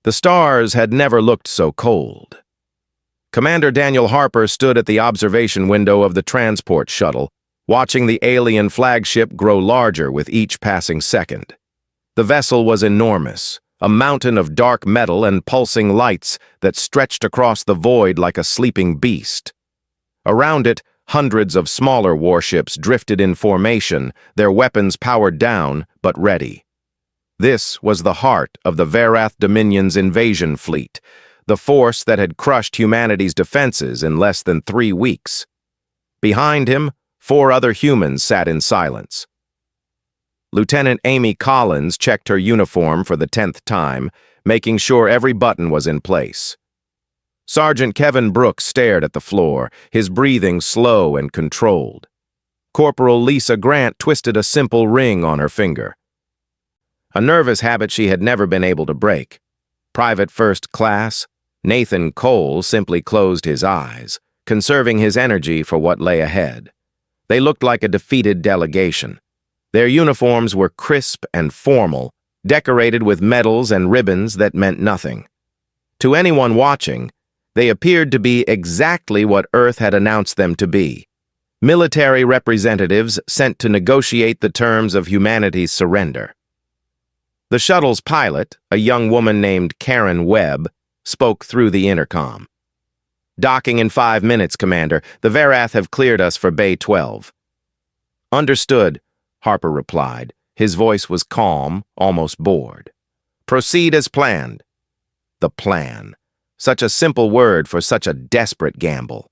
The stars had never looked so cold. Commander Daniel Harper stood at the observation window of the transport shuttle, watching the alien flagship grow larger with each passing second. The vessel was enormous, a mountain of dark metal and pulsing lights that stretched across the void like a sleeping beast. Around it, hundreds of smaller warships drifted in formation, their weapons powered down but ready. This was the heart of the Varath Dominion's invasion fleet, the force that had crushed humanity's defenses in less than 3 weeks. Behind him, 4 other humans sat in silence. Lieutenant Amy Collins checked her uniform for the 10th time, making sure every button was in place. Sergeant Kevin Brooks stared at the floor, his breathing slow and controlled. Corporal Lisa Grant twisted a simple ring on her finger. A nervous habit she had never been able to break. Private First Class, Nathan Cole simply closed his eyes, conserving his energy for what lay ahead. They looked like a defeated delegation. Their uniforms were crisp and formal, decorated with medals and ribbons that meant nothing. To anyone watching, they appeared to be exactly what Earth had announced them to be: military representatives sent to negotiate the terms of humanity's surrender. The shuttle's pilot, a young woman named Karen Webb, spoke through the intercom. "Docking in 5 minutes, Commander. The Varath have cleared us for Bay 12. "Understood," Harper replied. His voice was calm, almost bored. "Proceed as planned." The plan. Such a simple word for such a desperate gamble.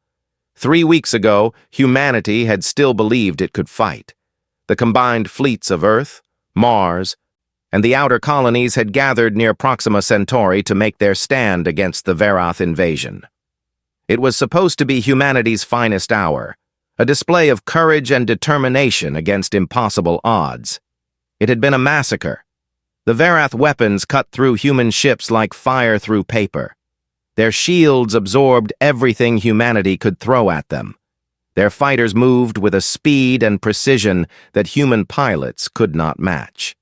3 weeks ago, humanity had still believed it could fight. The combined fleets of Earth, Mars, and the outer colonies had gathered near Proxima Centauri to make their stand against the Varath invasion. It was supposed to be humanity's finest hour, a display of courage and determination against impossible odds. It had been a massacre. The Varath weapons cut through human ships like fire through paper. Their shields absorbed everything humanity could throw at them. Their fighters moved with a speed and precision that human pilots could not match.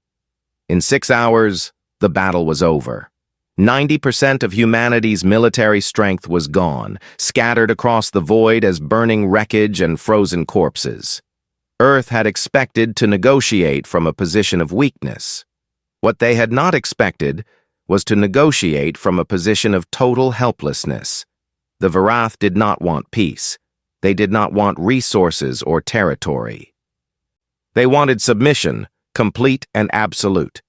In 6 hours, the battle was over. 90% of humanity's military strength was gone, scattered across the void as burning wreckage and frozen corpses. Earth had expected to negotiate from a position of weakness. What they had not expected was to negotiate from a position of total helplessness. The Varath did not want peace. They did not want resources or territory. They wanted submission, complete and absolute.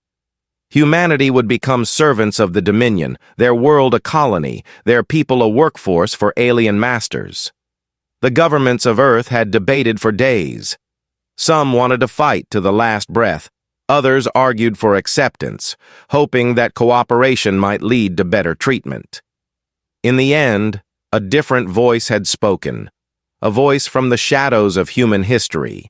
Humanity would become servants of the Dominion, their world a colony, their people a workforce for alien masters. The governments of Earth had debated for days. Some wanted to fight to the last breath. Others argued for acceptance, hoping that cooperation might lead to better treatment. In the end, a different voice had spoken, a voice from the shadows of human history.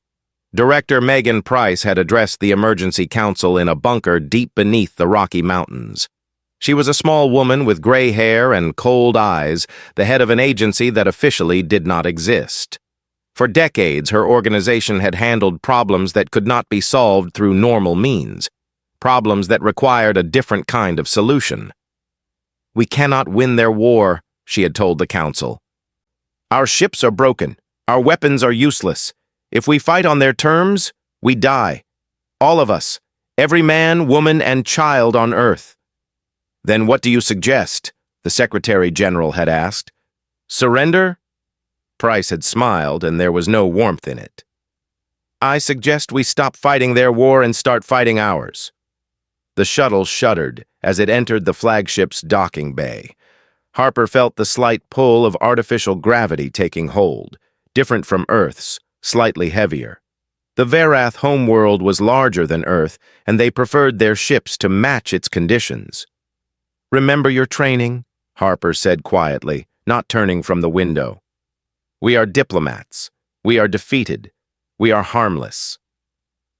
Director Megan Price had addressed the emergency council in a bunker deep beneath the Rocky Mountains. She was a small woman with gray hair and cold eyes, the head of an agency that officially did not exist. For decades, her organization had handled problems that could not be solved through normal means, problems that required a different kind of solution. "We cannot win their war," she had told the council. "Our ships are broken. Our weapons are useless. If we fight on their terms, we die. All of us, every man, woman, and child on Earth." "Then what do you suggest?" the Secretary General had asked. "Surrender?" Price had smiled, and there was no warmth in it. "I suggest we stop fighting their war and start fighting ours." The shuttle shuddered as it entered the flagship's docking bay. Harper felt the slight pull of artificial gravity taking hold, different from Earth's, slightly heavier. The Varath homeworld was larger than Earth, and they preferred their ships to match its conditions. "Remember your training?" Harper said quietly, not turning from the window. "We are diplomats. We are defeated. We are harmless."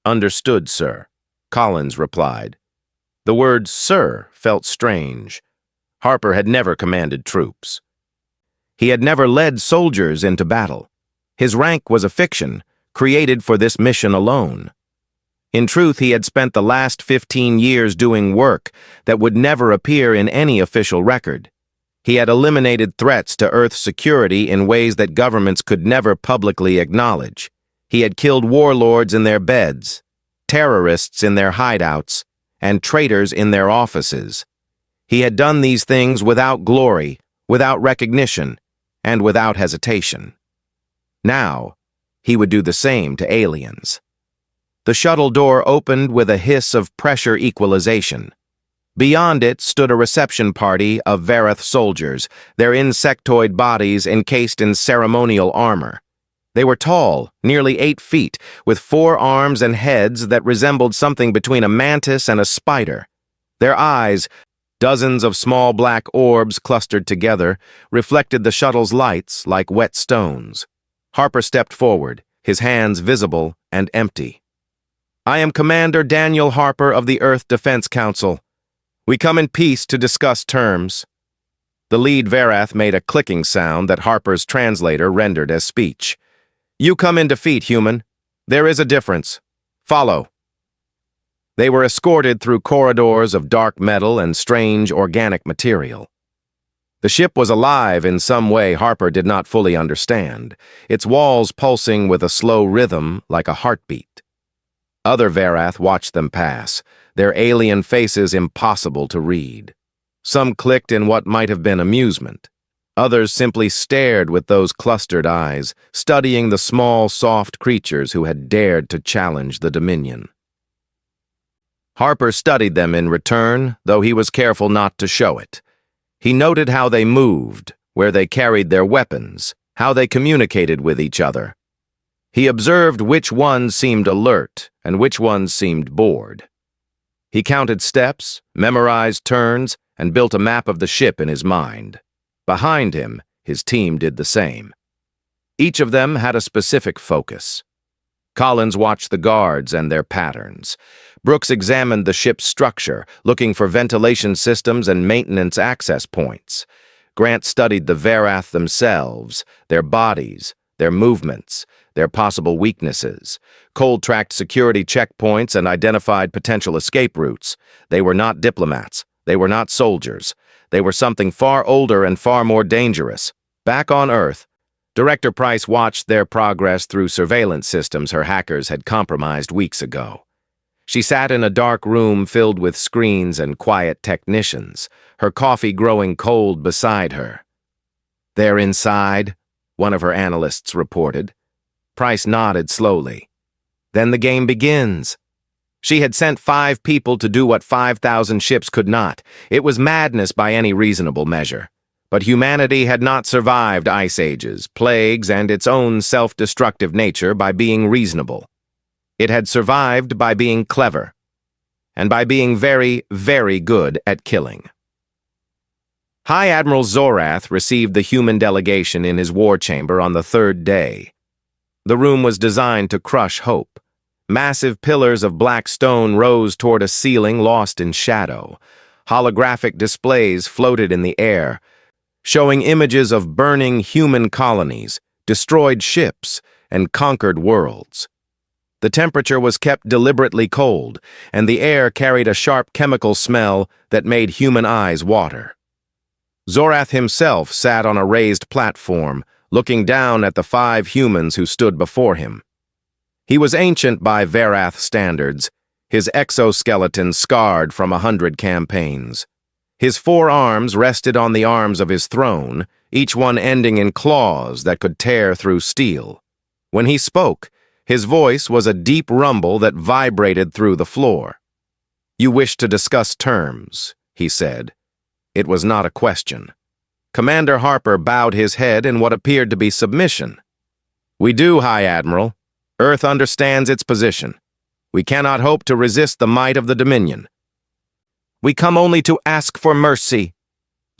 "Understood, sir," Collins replied. The word "sir" felt strange. Harper had never commanded troops. He had never led soldiers into battle. His rank was a fiction, created for this mission alone. In truth, he had spent the last 15 years doing work that would never appear in any official record. He had eliminated threats to Earth's security in ways that governments could never publicly acknowledge. He had killed warlords in their beds, terrorists in their hideouts, and traitors in their offices. He had done these things without glory, without recognition, and without hesitation. Now, he would do the same to aliens. The shuttle door opened with a hiss of pressure equalization. Beyond it stood a reception party of Varath soldiers, their insectoid bodies encased in ceremonial armor. They were tall, nearly 8 feet, with 4 arms and heads that resembled something between a mantis and a spider. Their eyes, dozens of small black orbs clustered together, reflected the shuttle's lights like wet stones. Harper stepped forward, his hands visible and empty. "I am Commander Daniel Harper of the Earth Defense Council. We come in peace to discuss terms." The lead Varath made a clicking sound that Harper's translator rendered as speech. "You come in defeat, human. There is a difference. Follow." They were escorted through corridors of dark metal and strange organic material. The ship was alive in some way Harper did not fully understand, its walls pulsing with a slow rhythm like a heartbeat. Other Varath watched them pass, their alien faces impossible to read. Some clicked in what might have been amusement. Others simply stared with those clustered eyes, studying the small, soft creatures who had dared to challenge the Dominion. Harper studied them in return, though he was careful not to show it. He noted how they moved, where they carried their weapons, how they communicated with each other. He observed which ones seemed alert and which ones seemed bored. He counted steps, memorized turns, and built a map of the ship in his mind. Behind him, his team did the same. Each of them had a specific focus. Collins watched the guards and their patterns. Brooks examined the ship's structure, looking for ventilation systems and maintenance access points. Grant studied the Varath themselves, their bodies, their movements, their possible weaknesses. Cole tracked security checkpoints and identified potential escape routes. They were not diplomats. They were not soldiers. They were something far older and far more dangerous. Back on Earth, Director Price watched their progress through surveillance systems her hackers had compromised weeks ago. She sat in a dark room filled with screens and quiet technicians, her coffee growing cold beside her. "They're inside," one of her analysts reported. Price nodded slowly. "Then the game begins." She had sent 5 people to do what 5,000 ships could not. It was madness by any reasonable measure. But humanity had not survived ice ages, plagues, and its own self-destructive nature by being reasonable. It had survived by being clever, and by being very, very good at killing. High Admiral Zorath received the human delegation in his war chamber on the 3rd day. The room was designed to crush hope. Massive pillars of black stone rose toward a ceiling lost in shadow. Holographic displays floated in the air, showing images of burning human colonies, destroyed ships, and conquered worlds. The temperature was kept deliberately cold, and the air carried a sharp chemical smell that made human eyes water. Zorath himself sat on a raised platform, looking down at the 5 humans who stood before him. He was ancient by Varath standards, his exoskeleton scarred from 100 campaigns. His 4 arms rested on the arms of his throne, each one ending in claws that could tear through steel. When he spoke, his voice was a deep rumble that vibrated through the floor. "You wish to discuss terms," he said. It was not a question. Commander Harper bowed his head in what appeared to be submission. "We do, High Admiral. Earth understands its position. We cannot hope to resist the might of the Dominion. We come only to ask for mercy."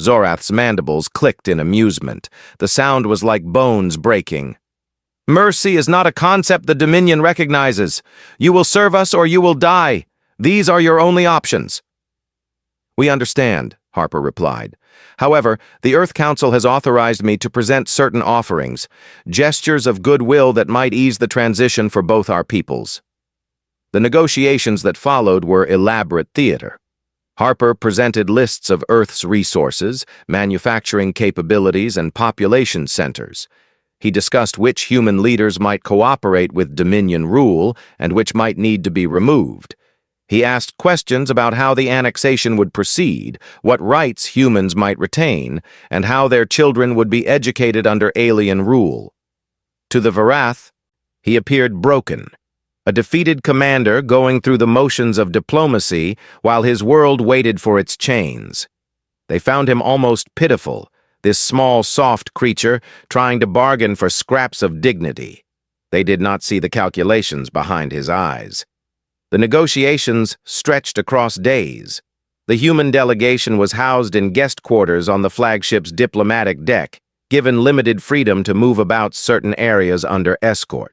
Zorath's mandibles clicked in amusement. The sound was like bones breaking. "Mercy is not a concept the Dominion recognizes. You will serve us or you will die. These are your only options." "We understand," Harper replied. "However, the Earth Council has authorized me to present certain offerings, gestures of goodwill that might ease the transition for both our peoples." The negotiations that followed were elaborate theater. Harper presented lists of Earth's resources, manufacturing capabilities, and population centers. He discussed which human leaders might cooperate with Dominion rule and which might need to be removed. He asked questions about how the annexation would proceed, what rights humans might retain, and how their children would be educated under alien rule. To the Varath, he appeared broken, a defeated commander going through the motions of diplomacy while his world waited for its chains. They found him almost pitiful, this small, soft creature trying to bargain for scraps of dignity. They did not see the calculations behind his eyes. The negotiations stretched across days. The human delegation was housed in guest quarters on the flagship's diplomatic deck, given limited freedom to move about certain areas under escort.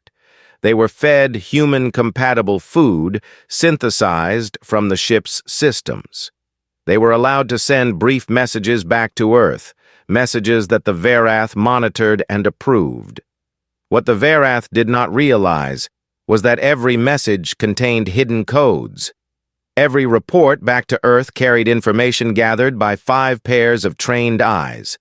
They were fed human-compatible food synthesized from the ship's systems. They were allowed to send brief messages back to Earth, messages that the Varath monitored and approved. What the Varath did not realize was that every message contained hidden codes. Every report back to Earth carried information gathered by 5 pairs of trained eyes.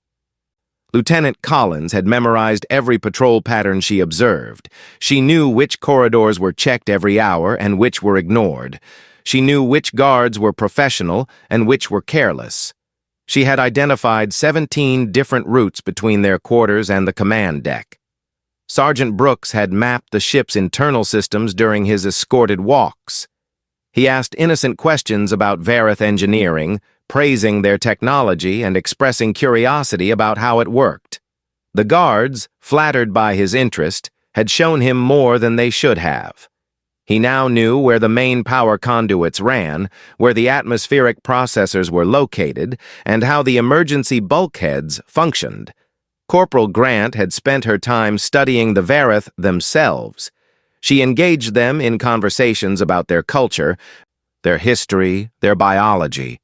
Lieutenant Collins had memorized every patrol pattern she observed. She knew which corridors were checked every hour and which were ignored. She knew which guards were professional and which were careless. She had identified 17 different routes between their quarters and the command deck. Sergeant Brooks had mapped the ship's internal systems during his escorted walks. He asked innocent questions about Varath engineering, praising their technology and expressing curiosity about how it worked. The guards, flattered by his interest, had shown him more than they should have. He now knew where the main power conduits ran, where the atmospheric processors were located, and how the emergency bulkheads functioned. Corporal Grant had spent her time studying the Varath themselves. She engaged them in conversations about their culture, their history, their biology.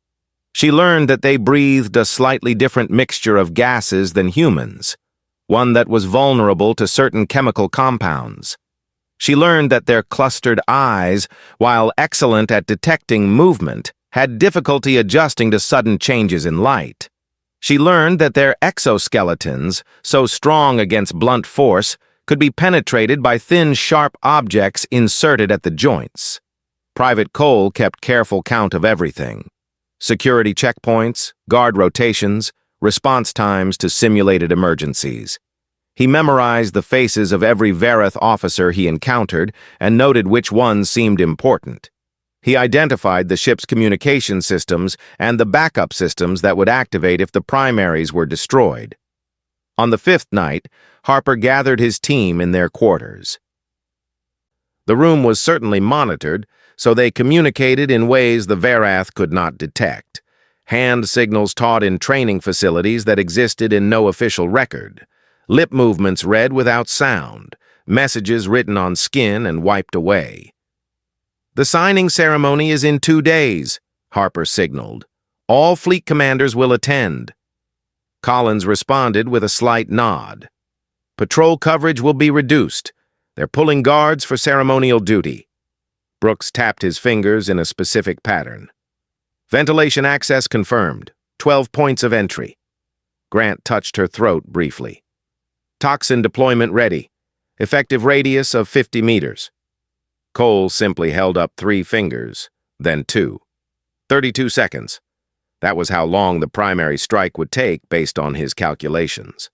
She learned that they breathed a slightly different mixture of gases than humans, one that was vulnerable to certain chemical compounds. She learned that their clustered eyes, while excellent at detecting movement, had difficulty adjusting to sudden changes in light. She learned that their exoskeletons, so strong against blunt force, could be penetrated by thin, sharp objects inserted at the joints. Private Cole kept careful count of everything: security checkpoints, guard rotations, response times to simulated emergencies. He memorized the faces of every Varath officer he encountered and noted which ones seemed important. He identified the ship's communication systems and the backup systems that would activate if the primaries were destroyed. On the 5th night, Harper gathered his team in their quarters. The room was certainly monitored, so they communicated in ways the Varath could not detect. Hand signals taught in training facilities that existed in no official record. Lip movements read without sound. Messages written on skin and wiped away. "The signing ceremony is in 2 days," Harper signaled. "All fleet commanders will attend." Collins responded with a slight nod. "Patrol coverage will be reduced. They're pulling guards for ceremonial duty." Brooks tapped his fingers in a specific pattern. "Ventilation access confirmed. 12 points of entry." Grant touched her throat briefly. "Toxin deployment ready. Effective radius of 50 meters. Cole simply held up 3 fingers, then 2. 32 seconds. That was how long the primary strike would take based on his calculations.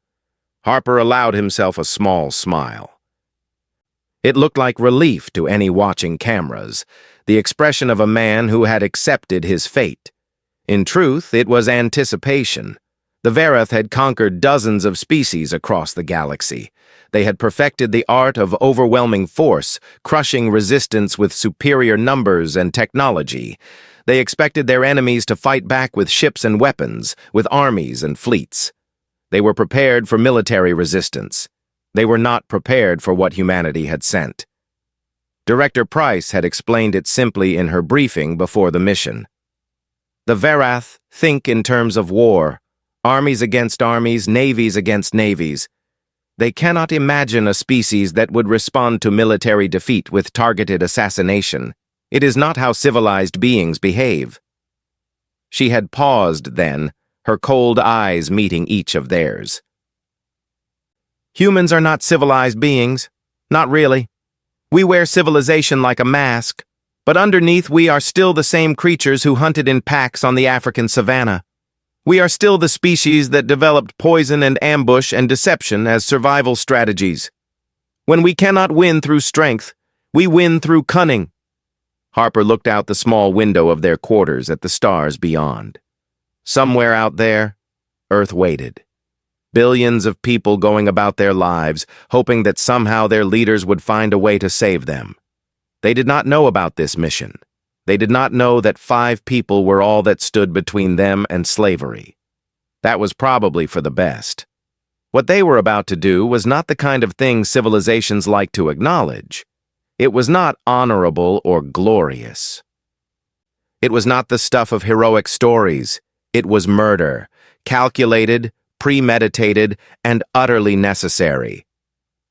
Harper allowed himself a small smile. It looked like relief to any watching cameras, the expression of a man who had accepted his fate. In truth, it was anticipation. The Varath had conquered dozens of species across the galaxy. They had perfected the art of overwhelming force, crushing resistance with superior numbers and technology. They expected their enemies to fight back with ships and weapons, with armies and fleets. They were prepared for military resistance. They were not prepared for what humanity had sent. Director Price had explained it simply in her briefing before the mission. The Varath think in terms of war, armies against armies, navies against navies. They cannot imagine a species that would respond to military defeat with targeted assassination. It is not how civilized beings behave. She had paused then, her cold eyes meeting each of theirs. Humans are not civilized beings. Not really. We wear civilization like a mask, but underneath we are still the same creatures who hunted in packs on the African savanna. We are still the species that developed poison and ambush and deception as survival strategies. When we cannot win through strength, we win through cunning. Harper looked out the small window of their quarters at the stars beyond. Somewhere out there, Earth waited. Billions of people going about their lives, hoping that somehow their leaders would find a way to save them. They did not know about this mission. They did not know that 5 people were all that stood between them and slavery. That was probably for the best. What they were about to do was not the kind of thing civilizations like to acknowledge. It was not honorable or glorious. It was not the stuff of heroic stories. It was murder, calculated, premeditated, and utterly necessary.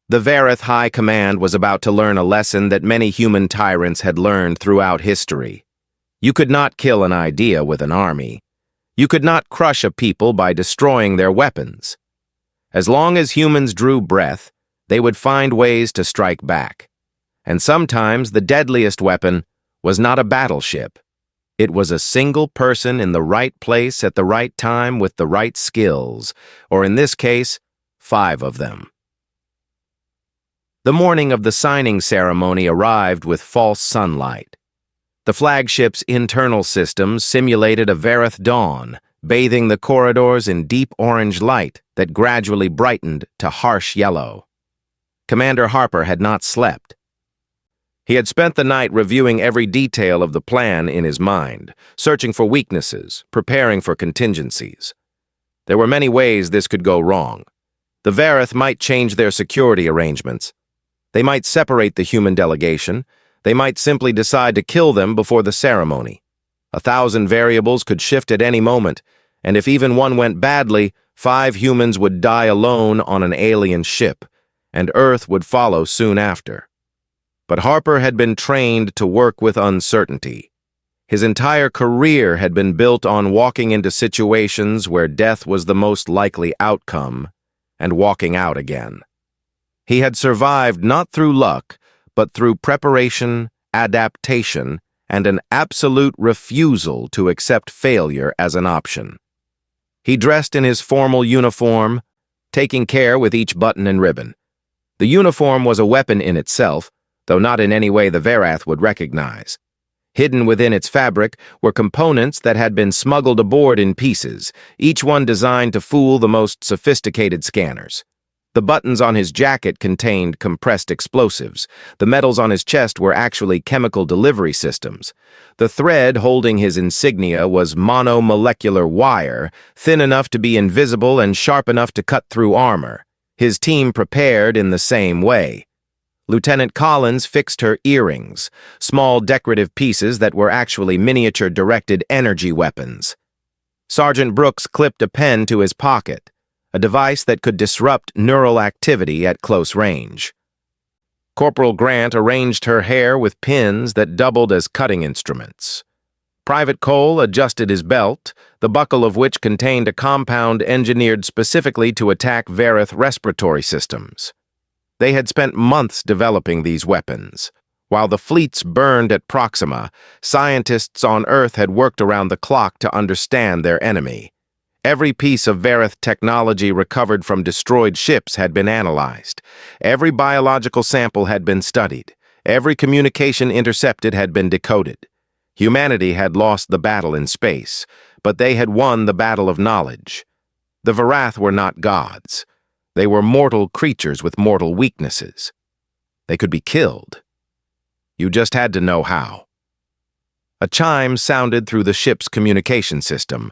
The Vareth High Command was about to learn a lesson that many human tyrants had learned throughout history. You could not kill an idea with an army. You could not crush a people by destroying their weapons. As long as humans drew breath, they would find ways to strike back. And sometimes the deadliest weapon was not a battleship. It was a single person in the right place at the right time with the right skills, or in this case, 5 of them. The morning of the signing ceremony arrived with false sunlight. The flagship's internal systems simulated a Vareth dawn, bathing the corridors in deep orange light that gradually brightened to harsh yellow. Commander Harper had not slept. He had spent the night reviewing every detail of the plan in his mind, searching for weaknesses, preparing for contingencies. There were many ways this could go wrong. The Vareth might change their security arrangements. They might separate the human delegation. They might simply decide to kill them before the ceremony. 1,000 variables could shift at any moment, and if even one went badly, 5 humans would die alone on an alien ship, and Earth would follow soon after. But Harper had been trained to work with uncertainty. His entire career had been built on walking into situations where death was the most likely outcome, and walking out again. He had survived not through luck, but through preparation, adaptation, and an absolute refusal to accept failure as an option. He dressed in his formal uniform, taking care with each button and ribbon. The uniform was a weapon in itself, though not in any way the Vareth would recognize. Hidden within its fabric were components that had been smuggled aboard in pieces, each one designed to fool the most sophisticated scanners. The buttons on his jacket contained compressed explosives. The metals on his chest were actually chemical delivery systems. The thread holding his insignia was monomolecular wire, thin enough to be invisible and sharp enough to cut through armor. His team prepared in the same way. Lieutenant Collins fixed her earrings, small decorative pieces that were actually miniature directed energy weapons. Sergeant Brooks clipped a pen to his pocket, a device that could disrupt neural activity at close range. Corporal Grant arranged her hair with pins that doubled as cutting instruments. Private Cole adjusted his belt, the buckle of which contained a compound engineered specifically to attack Vareth respiratory systems. They had spent months developing these weapons. While the fleets burned at Proxima, scientists on Earth had worked around the clock to understand their enemy. Every piece of Vareth technology recovered from destroyed ships had been analyzed. Every biological sample had been studied. Every communication intercepted had been decoded. Humanity had lost the battle in space, but they had won the battle of knowledge. The Varath were not gods. They were mortal creatures with mortal weaknesses. They could be killed. You just had to know how. A chime sounded through the ship's communication system,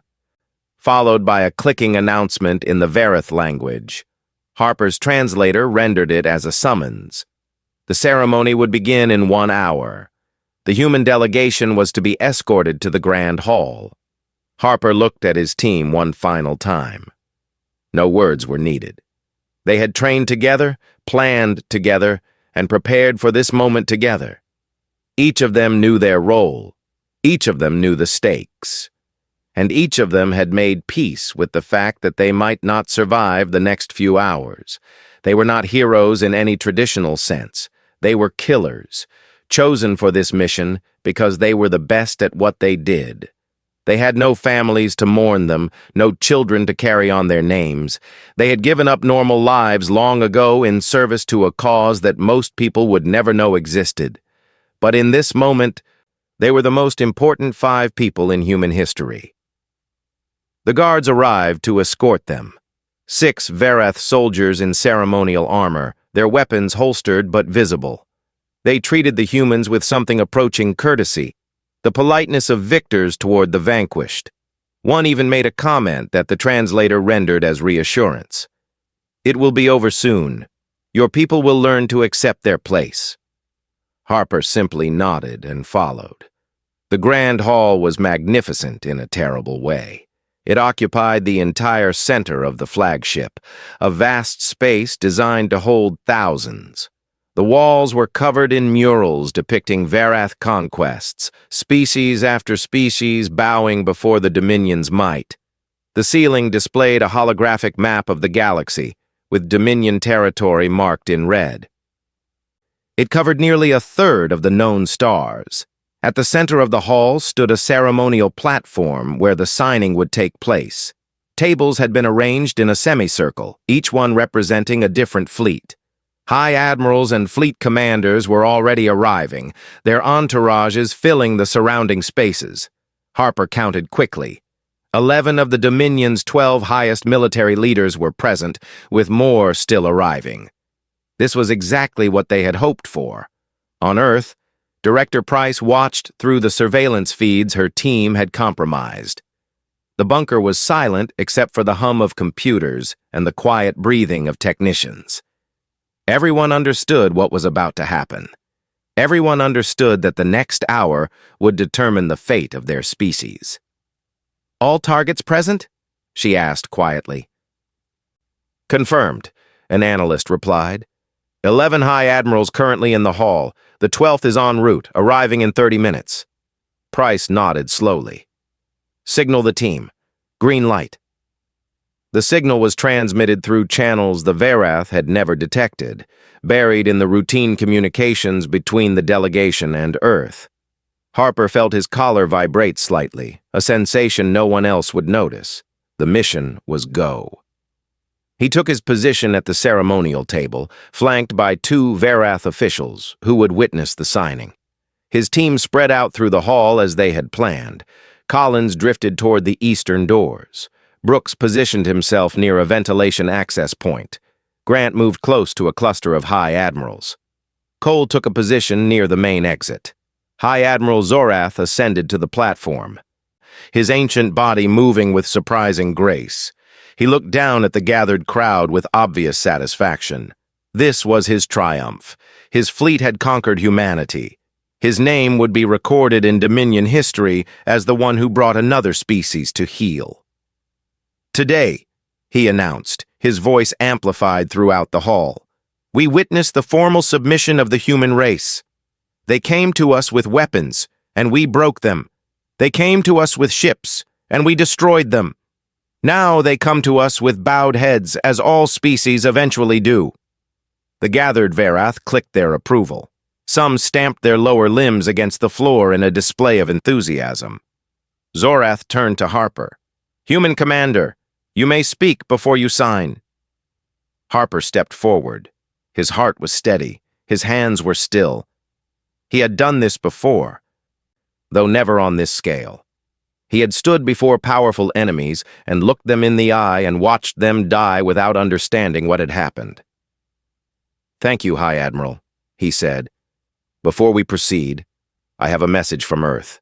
followed by a clicking announcement in the Vareth language. Harper's translator rendered it as a summons. The ceremony would begin in 1 hour. The human delegation was to be escorted to the Grand Hall. Harper looked at his team one final time. No words were needed. They had trained together, planned together, and prepared for this moment together. Each of them knew their role. Each of them knew the stakes. And each of them had made peace with the fact that they might not survive the next few hours. They were not heroes in any traditional sense. They were killers, chosen for this mission because they were the best at what they did. They had no families to mourn them, no children to carry on their names. They had given up normal lives long ago in service to a cause that most people would never know existed. But in this moment, they were the most important 5 people in human history. The guards arrived to escort them. 6 Verath soldiers in ceremonial armor, their weapons holstered but visible. They treated the humans with something approaching courtesy, the politeness of victors toward the vanquished. One even made a comment that the translator rendered as reassurance. "It will be over soon. Your people will learn to accept their place." Harper simply nodded and followed. The grand hall was magnificent in a terrible way. It occupied the entire center of the flagship, a vast space designed to hold thousands. The walls were covered in murals depicting Verath conquests, species after species bowing before the Dominion's might. The ceiling displayed a holographic map of the galaxy, with Dominion territory marked in red. It covered nearly a third of the known stars. At the center of the hall stood a ceremonial platform where the signing would take place. Tables had been arranged in a semicircle, each one representing a different fleet. High admirals and fleet commanders were already arriving, their entourages filling the surrounding spaces. Harper counted quickly. 11 of the Dominion's 12 highest military leaders were present, with more still arriving. This was exactly what they had hoped for. On Earth, Director Price watched through the surveillance feeds her team had compromised. The bunker was silent except for the hum of computers and the quiet breathing of technicians. Everyone understood what was about to happen. Everyone understood that the next hour would determine the fate of their species. "All targets present?" she asked quietly. "Confirmed," an analyst replied. 11 high admirals currently in the hall. The 12th is en route, arriving in 30 minutes. Price nodded slowly. "Signal the team. Green light." The signal was transmitted through channels the Verath had never detected, buried in the routine communications between the delegation and Earth. Harper felt his collar vibrate slightly, a sensation no one else would notice. The mission was go. He took his position at the ceremonial table, flanked by 2 Verath officials who would witness the signing. His team spread out through the hall as they had planned. Collins drifted toward the eastern doors. Brooks positioned himself near a ventilation access point. Grant moved close to a cluster of high admirals. Cole took a position near the main exit. High Admiral Zorath ascended to the platform, his ancient body moving with surprising grace. He looked down at the gathered crowd with obvious satisfaction. This was his triumph. His fleet had conquered humanity. His name would be recorded in Dominion history as the one who brought another species to heel. "Today," he announced, his voice amplified throughout the hall, "we witnessed the formal submission of the human race. They came to us with weapons, and we broke them. They came to us with ships, and we destroyed them. Now they come to us with bowed heads, as all species eventually do." The gathered Verath clicked their approval. Some stamped their lower limbs against the floor in a display of enthusiasm. Zorath turned to Harper. "Human Commander, you may speak before you sign." Harper stepped forward. His heart was steady. His hands were still. He had done this before, though never on this scale. He had stood before powerful enemies and looked them in the eye and watched them die without understanding what had happened. "Thank you, High Admiral," he said. "Before we proceed, I have a message from Earth."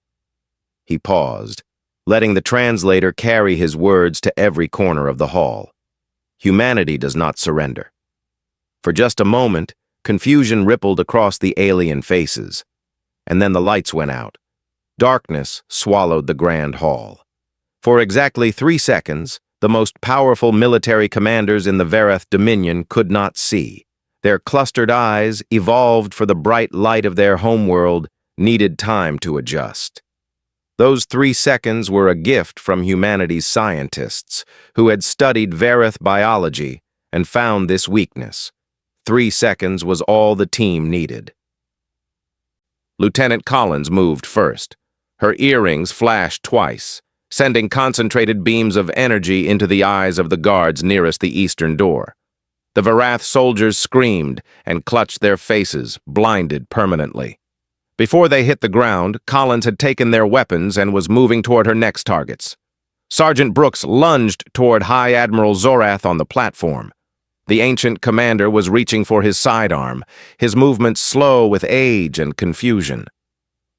He paused, letting the translator carry his words to every corner of the hall. Humanity does not surrender. For just a moment, confusion rippled across the alien faces, and then the lights went out. Darkness swallowed the grand hall. For exactly 3 seconds, the most powerful military commanders in the Verath Dominion could not see. Their clustered eyes, evolved for the bright light of their homeworld, needed time to adjust. Those 3 seconds were a gift from humanity's scientists who had studied Vareth biology and found this weakness. 3 seconds was all the team needed. Lieutenant Collins moved first. Her earrings flashed twice, sending concentrated beams of energy into the eyes of the guards nearest the eastern door. The Varath soldiers screamed and clutched their faces, blinded permanently. Before they hit the ground, Collins had taken their weapons and was moving toward her next targets. Sergeant Brooks lunged toward High Admiral Zorath on the platform. The ancient commander was reaching for his sidearm, his movements slow with age and confusion.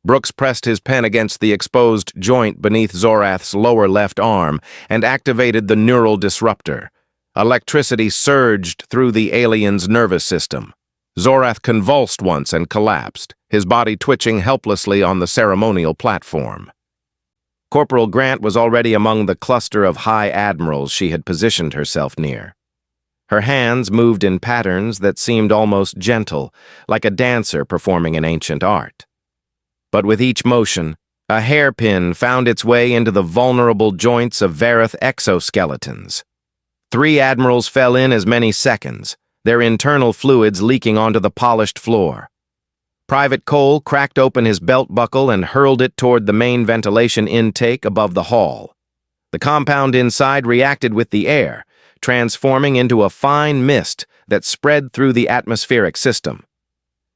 Brooks pressed his pen against the exposed joint beneath Zorath's lower left arm and activated the neural disruptor. Electricity surged through the alien's nervous system. Zorath convulsed once and collapsed, his body twitching helplessly on the ceremonial platform. Corporal Grant was already among the cluster of high admirals she had positioned herself near. Her hands moved in patterns that seemed almost gentle, like a dancer performing an ancient art. But with each motion, a hairpin found its way into the vulnerable joints of Vareth exoskeletons. 3 admirals fell in as many seconds, their internal fluids leaking onto the polished floor. Private Cole cracked open his belt buckle and hurled it toward the main ventilation intake above the hall. The compound inside reacted with the air, transforming into a fine mist that spread through the atmospheric system.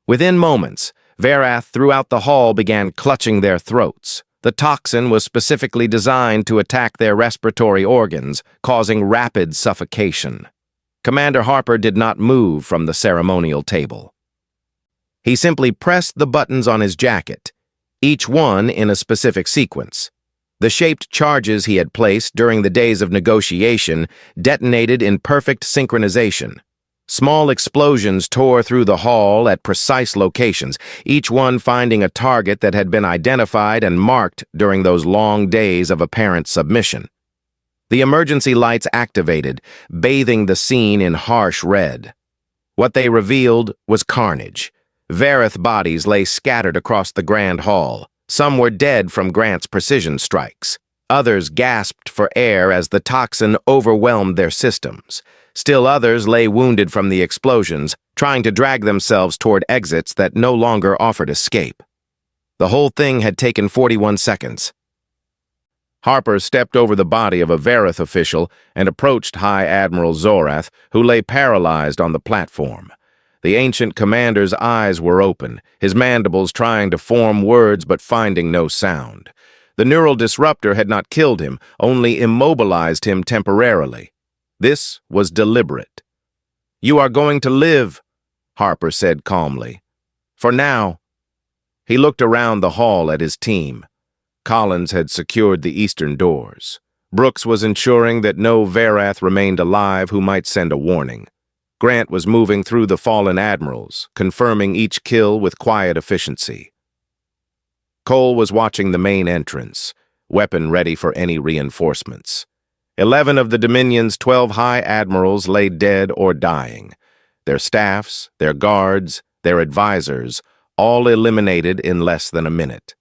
Within moments, Varath throughout the hall began clutching their throats. The toxin was specifically designed to attack their respiratory organs, causing rapid suffocation. Commander Harper did not move from the ceremonial table. He simply pressed the buttons on his jacket, each one in a specific sequence. The shaped charges he had placed during the days of negotiation detonated in perfect synchronization. Small explosions tore through the hall at precise locations, each one finding a target that had been identified and marked during those long days of apparent submission. The emergency lights activated, bathing the scene in harsh red. What they revealed was carnage. Vareth bodies lay scattered across the grand hall. Some were dead from Grant's precision strikes. Others gasped for air as the toxin overwhelmed their systems. Still others lay wounded from the explosions, trying to drag themselves toward exits that no longer offered escape. The whole thing had taken 41 seconds. Harper stepped over the body of a Vareth official and approached High Admiral Zorath, who lay paralyzed on the platform. The ancient commander's eyes were open, his mandibles trying to form words but finding no sound. The neural disruptor had not killed him, only immobilized him temporarily. This was deliberate. "You are going to live," Harper said calmly. "For now." He looked around the hall at his team. Collins had secured the eastern doors. Brooks was ensuring that no Varath remained alive who might send a warning. Grant was moving through the fallen admirals, confirming each kill with quiet efficiency. Cole was watching the main entrance, weapon ready for any reinforcements. 11 of the Dominion's 12 high admirals lay dead or dying. Their staffs, their guards, their advisors, all eliminated in less than a minute.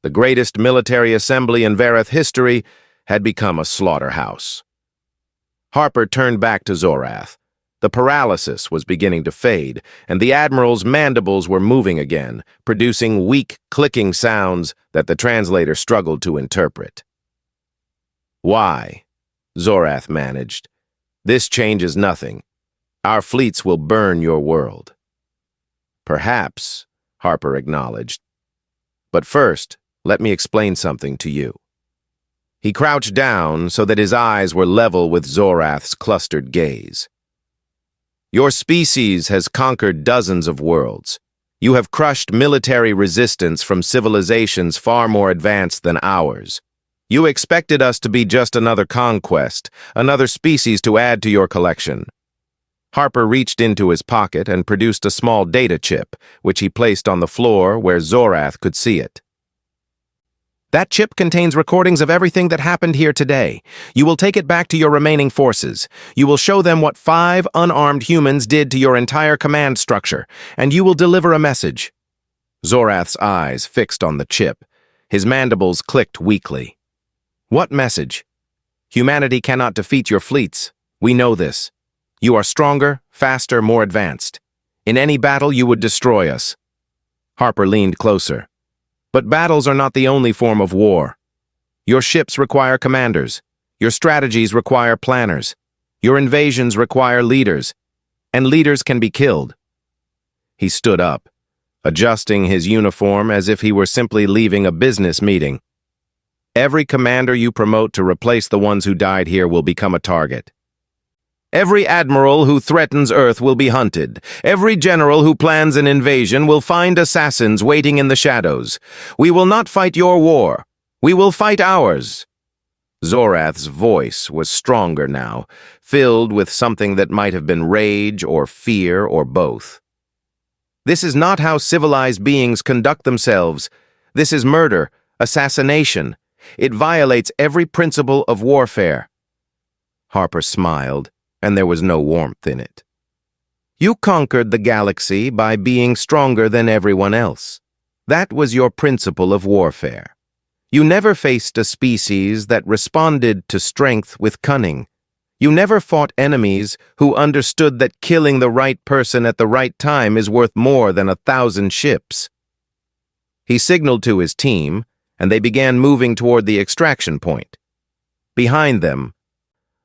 The greatest military assembly in Vareth history had become a slaughterhouse. Harper turned back to Zorath. The paralysis was beginning to fade, and the admiral's mandibles were moving again, producing weak, clicking sounds that the translator struggled to interpret. "Why?" Zorath managed. "This changes nothing. Our fleets will burn your world." "Perhaps," Harper acknowledged. "But first, let me explain something to you." He crouched down so that his eyes were level with Zorath's clustered gaze. "Your species has conquered dozens of worlds. You have crushed military resistance from civilizations far more advanced than ours. You expected us to be just another conquest, another species to add to your collection." Harper reached into his pocket and produced a small data chip, which he placed on the floor where Zorath could see it. "That chip contains recordings of everything that happened here today. You will take it back to your remaining forces. You will show them what 5 unarmed humans did to your entire command structure, and you will deliver a message." Zorath's eyes fixed on the chip. His mandibles clicked weakly. What message? Humanity cannot defeat your fleets. We know this. You are stronger, faster, more advanced. In any battle, you would destroy us. Harper leaned closer. But battles are not the only form of war. Your ships require commanders. Your strategies require planners. Your invasions require leaders. And leaders can be killed. He stood up, adjusting his uniform as if he were simply leaving a business meeting. Every commander you promote to replace the ones who died here will become a target. Every admiral who threatens Earth will be hunted. Every general who plans an invasion will find assassins waiting in the shadows. We will not fight your war. We will fight ours. Zorath's voice was stronger now, filled with something that might have been rage or fear or both. This is not how civilized beings conduct themselves. This is murder, assassination. It violates every principle of warfare. Harper smiled, and there was no warmth in it. You conquered the galaxy by being stronger than everyone else. That was your principle of warfare. You never faced a species that responded to strength with cunning. You never fought enemies who understood that killing the right person at the right time is worth more than 1,000 ships. He signaled to his team, and they began moving toward the extraction point. Behind them,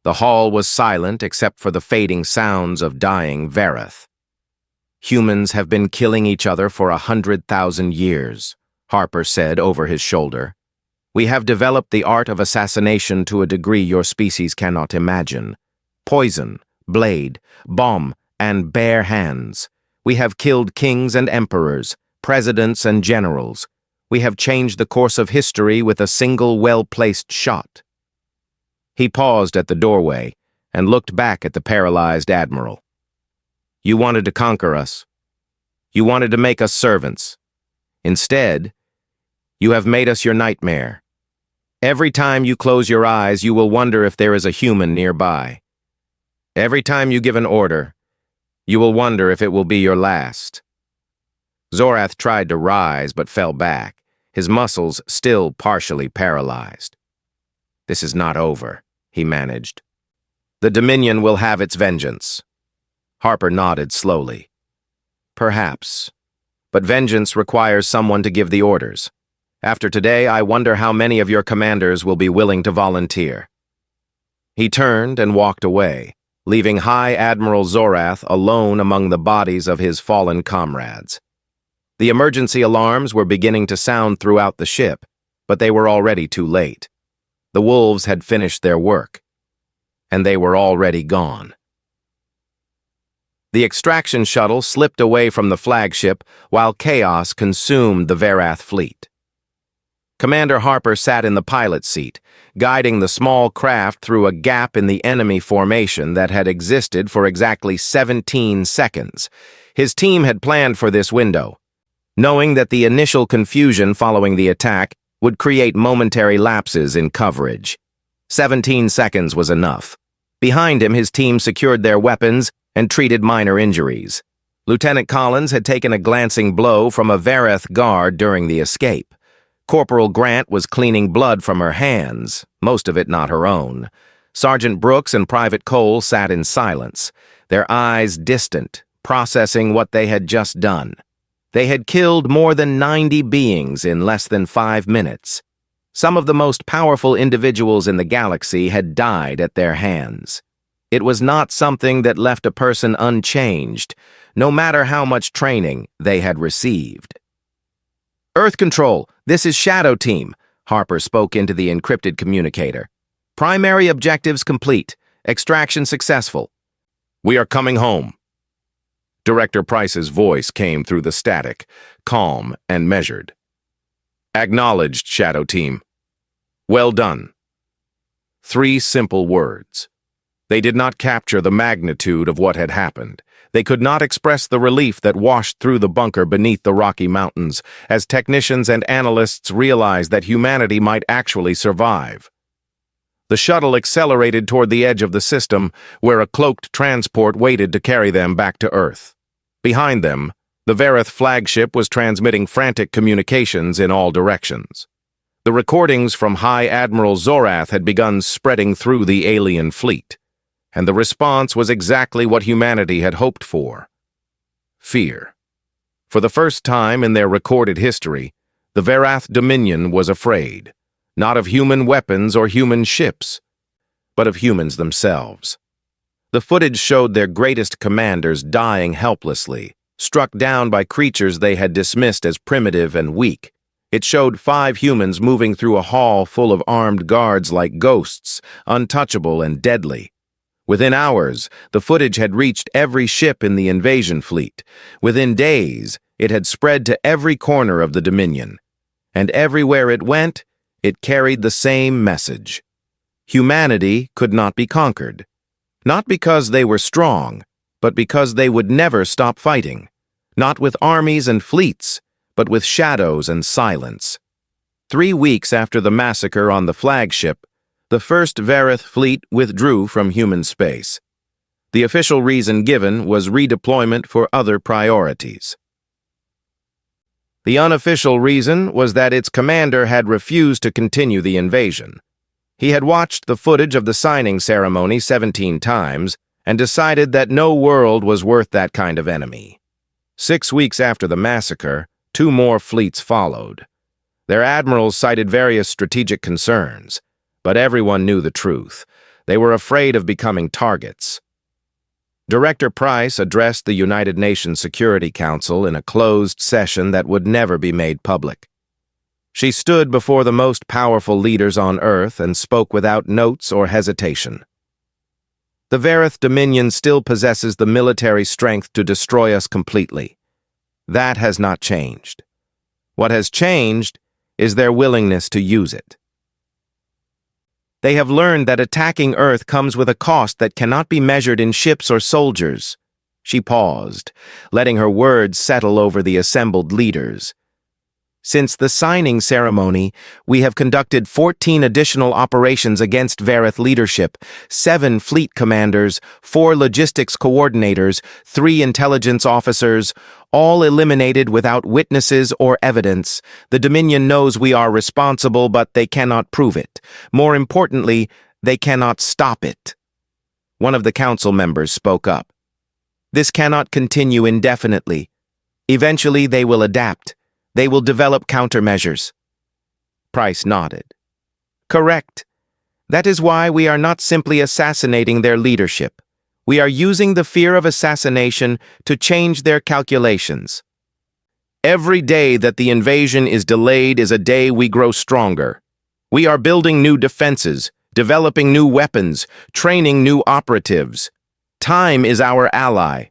the hall was silent except for the fading sounds of dying Vareth. Humans have been killing each other for 100,000 years, Harper said over his shoulder. We have developed the art of assassination to a degree your species cannot imagine. Poison, blade, bomb, and bare hands. We have killed kings and emperors, presidents and generals. We have changed the course of history with a single well-placed shot. He paused at the doorway and looked back at the paralyzed admiral. You wanted to conquer us. You wanted to make us servants. Instead, you have made us your nightmare. Every time you close your eyes, you will wonder if there is a human nearby. Every time you give an order, you will wonder if it will be your last. Zorath tried to rise but fell back, his muscles still partially paralyzed. This is not over, he managed. The Dominion will have its vengeance. Harper nodded slowly. Perhaps. But vengeance requires someone to give the orders. After today, I wonder how many of your commanders will be willing to volunteer. He turned and walked away, leaving High Admiral Zorath alone among the bodies of his fallen comrades. The emergency alarms were beginning to sound throughout the ship, but they were already too late. The wolves had finished their work, and they were already gone. The extraction shuttle slipped away from the flagship while chaos consumed the Varath fleet. Commander Harper sat in the pilot's seat, guiding the small craft through a gap in the enemy formation that had existed for exactly 17 seconds. His team had planned for this window, knowing that the initial confusion following the attack would create momentary lapses in coverage. 17 seconds was enough. Behind him, his team secured their weapons and treated minor injuries. Lieutenant Collins had taken a glancing blow from a Vareth guard during the escape. Corporal Grant was cleaning blood from her hands, most of it not her own. Sergeant Brooks and Private Cole sat in silence, their eyes distant, processing what they had just done. They had killed more than 90 beings in less than 5 minutes. Some of the most powerful individuals in the galaxy had died at their hands. It was not something that left a person unchanged, no matter how much training they had received. Earth Control, this is Shadow Team, Harper spoke into the encrypted communicator. Primary objectives complete. Extraction successful. We are coming home. Director Price's voice came through the static, calm and measured. Acknowledged, Shadow Team. Well done. 3 simple words. They did not capture the magnitude of what had happened. They could not express the relief that washed through the bunker beneath the Rocky Mountains as technicians and analysts realized that humanity might actually survive. The shuttle accelerated toward the edge of the system, where a cloaked transport waited to carry them back to Earth. Behind them, The Vareth flagship was transmitting frantic communications in all directions. The recordings from High Admiral Zorath had begun spreading through the alien fleet, and the response was exactly what humanity had hoped for: fear. For the first time in their recorded history, the Varath Dominion was afraid, not of human weapons or human ships, but of humans themselves. The footage showed their greatest commanders dying helplessly, struck down by creatures they had dismissed as primitive and weak. It showed 5 humans moving through a hall full of armed guards like ghosts, untouchable and deadly. Within hours, the footage had reached every ship in the invasion fleet. Within days, it had spread to every corner of the Dominion. And everywhere it went, it carried the same message. Humanity could not be conquered. Not because they were strong, but because they would never stop fighting. Not with armies and fleets, but with shadows and silence. 3 weeks after the massacre on the flagship, the first Vareth fleet withdrew from human space. The official reason given was redeployment for other priorities. The unofficial reason was that its commander had refused to continue the invasion. He had watched the footage of the signing ceremony 17 times and decided that no world was worth that kind of enemy. 6 weeks after the massacre, 2 more fleets followed. Their admirals cited various strategic concerns, but everyone knew the truth. They were afraid of becoming targets. Director Price addressed the United Nations Security Council in a closed session that would never be made public. She stood before the most powerful leaders on Earth and spoke without notes or hesitation. The Vareth Dominion still possesses the military strength to destroy us completely. That has not changed. What has changed is their willingness to use it. They have learned that attacking Earth comes with a cost that cannot be measured in ships or soldiers. She paused, letting her words settle over the assembled leaders. Since the signing ceremony, we have conducted 14 additional operations against Vareth leadership, 7 fleet commanders, 4 logistics coordinators, 3 intelligence officers, all eliminated without witnesses or evidence. The Dominion knows we are responsible, but they cannot prove it. More importantly, they cannot stop it. One of the council members spoke up. This cannot continue indefinitely. Eventually, they will adapt. They will develop countermeasures. Price nodded. Correct. That is why we are not simply assassinating their leadership. We are using the fear of assassination to change their calculations. Every day that the invasion is delayed is a day we grow stronger. We are building new defenses, developing new weapons, training new operatives. Time is our ally.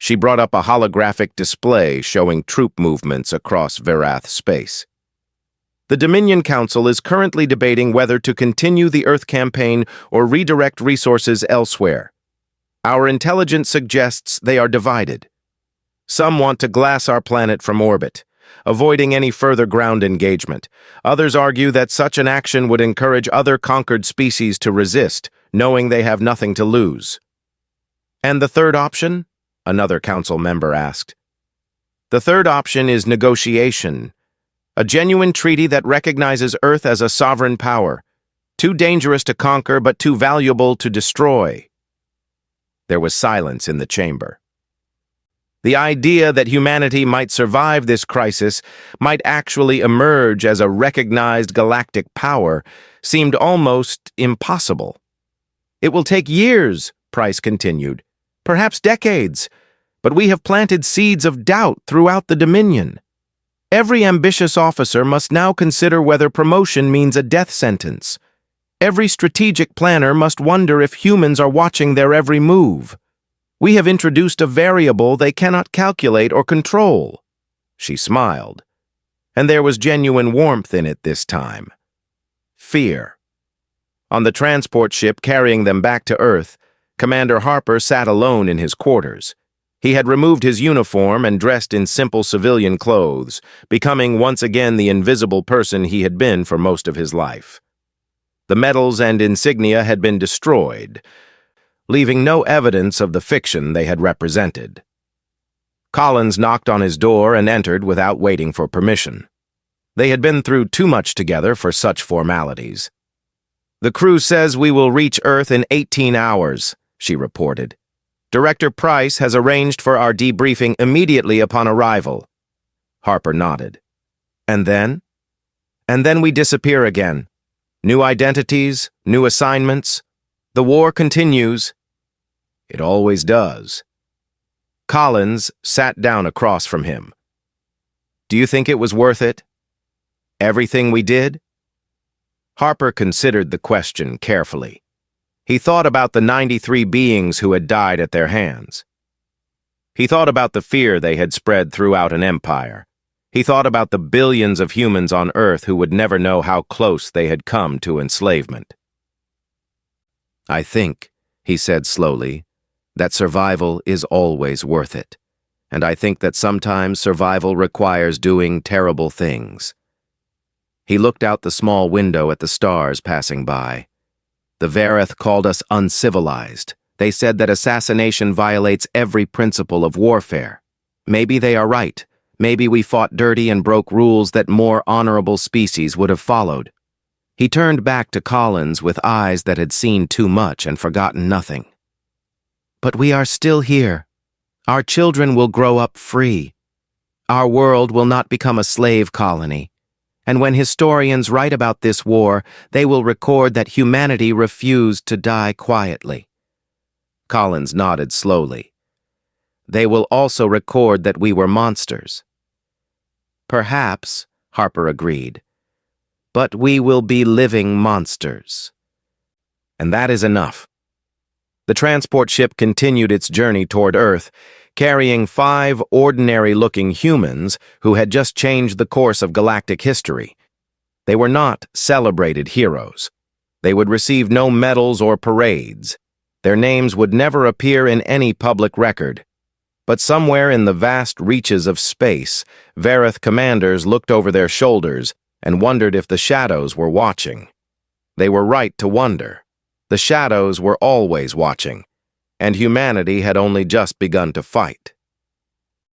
She brought up a holographic display showing troop movements across Varath space. The Dominion Council is currently debating whether to continue the Earth campaign or redirect resources elsewhere. Our intelligence suggests they are divided. Some want to glass our planet from orbit, avoiding any further ground engagement. Others argue that such an action would encourage other conquered species to resist, knowing they have nothing to lose. And the third option? Another council member asked. The third option is negotiation, a genuine treaty that recognizes Earth as a sovereign power, too dangerous to conquer but too valuable to destroy. There was silence in the chamber. The idea that humanity might survive this crisis, might actually emerge as a recognized galactic power, seemed almost impossible. It will take years, Price continued, perhaps decades, but we have planted seeds of doubt throughout the Dominion. Every ambitious officer must now consider whether promotion means a death sentence. Every strategic planner must wonder if humans are watching their every move. We have introduced a variable they cannot calculate or control. She smiled, and there was genuine warmth in it this time. Fear. On the transport ship carrying them back to Earth, Commander Harper sat alone in his quarters. He had removed his uniform and dressed in simple civilian clothes, becoming once again the invisible person he had been for most of his life. The medals and insignia had been destroyed, leaving no evidence of the fiction they had represented. Collins knocked on his door and entered without waiting for permission. They had been through too much together for such formalities. "The crew says we will reach Earth in 18 hours, she reported. "Director Price has arranged for our debriefing immediately upon arrival." Harper nodded. "And then?" "And then we disappear again. New identities, new assignments. The war continues." "It always does." Collins sat down across from him. "Do you think it was worth it? Everything we did?" Harper considered the question carefully. He thought about the 93 beings who had died at their hands. He thought about the fear they had spread throughout an empire. He thought about the billions of humans on Earth who would never know how close they had come to enslavement. "I think," he said slowly, "that survival is always worth it. And I think that sometimes survival requires doing terrible things." He looked out the small window at the stars passing by. "The Vareth called us uncivilized. They said that assassination violates every principle of warfare. Maybe they are right. Maybe we fought dirty and broke rules that more honorable species would have followed." He turned back to Collins with eyes that had seen too much and forgotten nothing. "But we are still here. Our children will grow up free. Our world will not become a slave colony. And when historians write about this war, they will record that humanity refused to die quietly." Collins nodded slowly. "They will also record that we were monsters." "Perhaps," Harper agreed. "But we will be living monsters." And that is enough. The transport ship continued its journey toward Earth, carrying 5 ordinary-looking humans who had just changed the course of galactic history. They were not celebrated heroes. They would receive no medals or parades. Their names would never appear in any public record. But somewhere in the vast reaches of space, Vareth commanders looked over their shoulders and wondered if the shadows were watching. They were right to wonder. The shadows were always watching, and humanity had only just begun to fight.